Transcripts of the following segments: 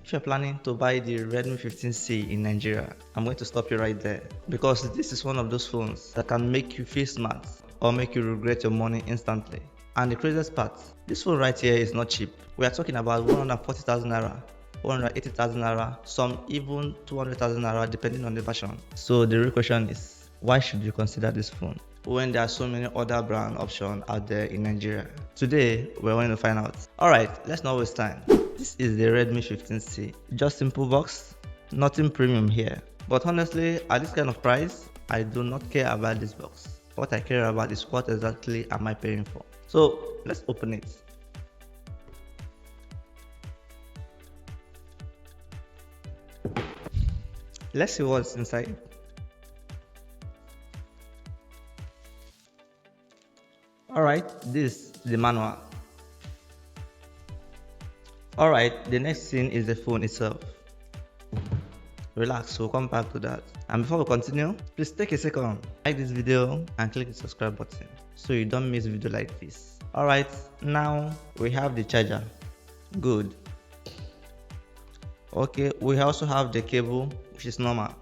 If you're planning to buy the Redmi 15C in Nigeria, I'm going to stop you right there, because this is one of those phones that can make you feel smart or make you regret your money instantly. And the craziest part, this phone right here is not cheap. We are talking about 140,000 naira, 180,000 naira, some even 200,000 naira depending on the version. So the real question is, why should you consider this phone when there are so many other brand options out there in Nigeria? Today, we're going to find out. Alright, let's not waste time. This is the Redmi 15C. Just simple box, nothing premium here. But honestly, at this kind of price, I do not care about this box. What I care about is what exactly am I paying for. So let's open it. Let's see what's inside. Alright, this is the manual. Alright, the next thing is the phone itself. Relax, we'll come back to that. And before we continue, please take a second, like this video and click the subscribe button so you don't miss a video like this. Alright, now we have the charger. Good. Okay, we also have the cable, which is normal.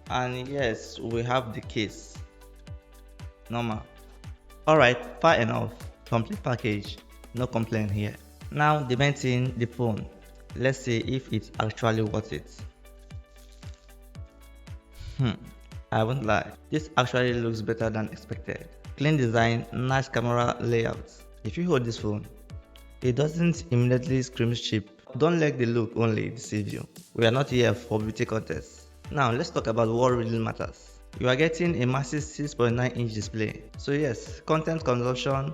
And yes, we have the case. Normal. Alright, far enough. Complete package. No complaint here. Now the main thing, the phone. Let's see if it's actually worth it. I won't lie, this actually looks better than expected. Clean design, nice camera layout. If you hold this phone, it doesn't immediately scream cheap. Don't let the look only deceive you. We are not here for beauty contests. Now let's talk about what really matters. You are getting a massive 6.9-inch display. So yes, content consumption,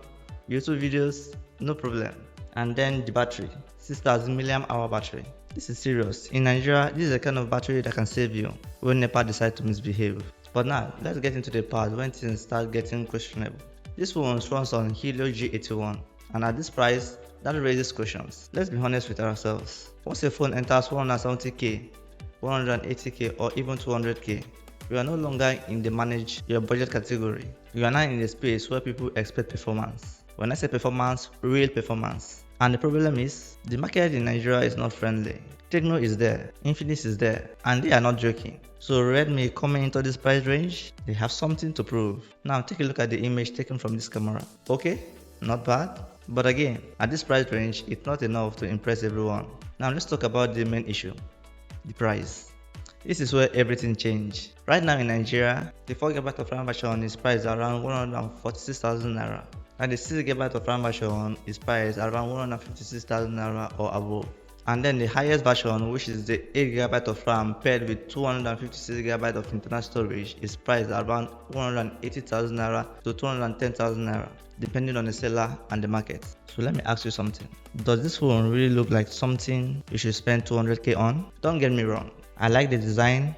YouTube videos, no problem. And then the battery, 6000 mAh battery. This is serious. In Nigeria, this is the kind of battery that can save you when NEPA decide to misbehave. But now, let's get into the part when things start getting questionable. This phone runs on Helio G81, and at this price, that raises questions. Let's be honest with ourselves. Once a phone enters 170k, 180k, or even 200k, you are no longer in the manage your budget category. You are now in a space where people expect performance. When I say performance, real performance. And the problem is, the market in Nigeria is not friendly. Tecno is there, Infinix is there, and they are not joking. So Redmi coming into this price range, they have something to prove. Now take a look at the image taken from this camera. Okay, not bad. But again, at this price range, it's not enough to impress everyone. Now let's talk about the main issue, the price. This is where everything changed. Right now in Nigeria, the 4GB of RAM version is priced around 146,000 naira. And the 6GB of RAM version is priced around 156,000 naira or above. And then the highest version, which is the 8GB of RAM paired with 256GB of internal storage, is priced around 180,000 naira to 210,000 naira, depending on the seller and the market. So let me ask you something. Does this phone really look like something you should spend 200k on? Don't get me wrong. I like the design,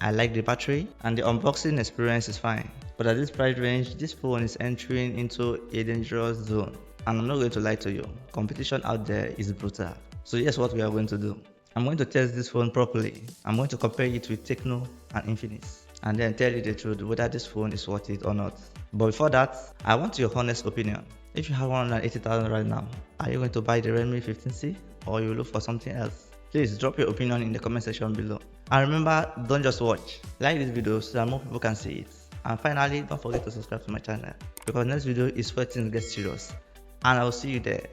I like the battery, and the unboxing experience is fine. But at this price range, this phone is entering into a dangerous zone. And I'm not going to lie to you, competition out there is brutal. So here's what we are going to do. I'm going to test this phone properly. I'm going to compare it with Tecno and Infinix, and then tell you the truth whether this phone is worth it or not. But before that, I want your honest opinion. If you have 180,000 right now, are you going to buy the Redmi 15C or you look for something else? Please drop your opinion in the comment section below. And remember, don't just watch. Like this video so that more people can see it. And finally, don't forget to subscribe to my channel, because next video is where things get serious. And I will see you there.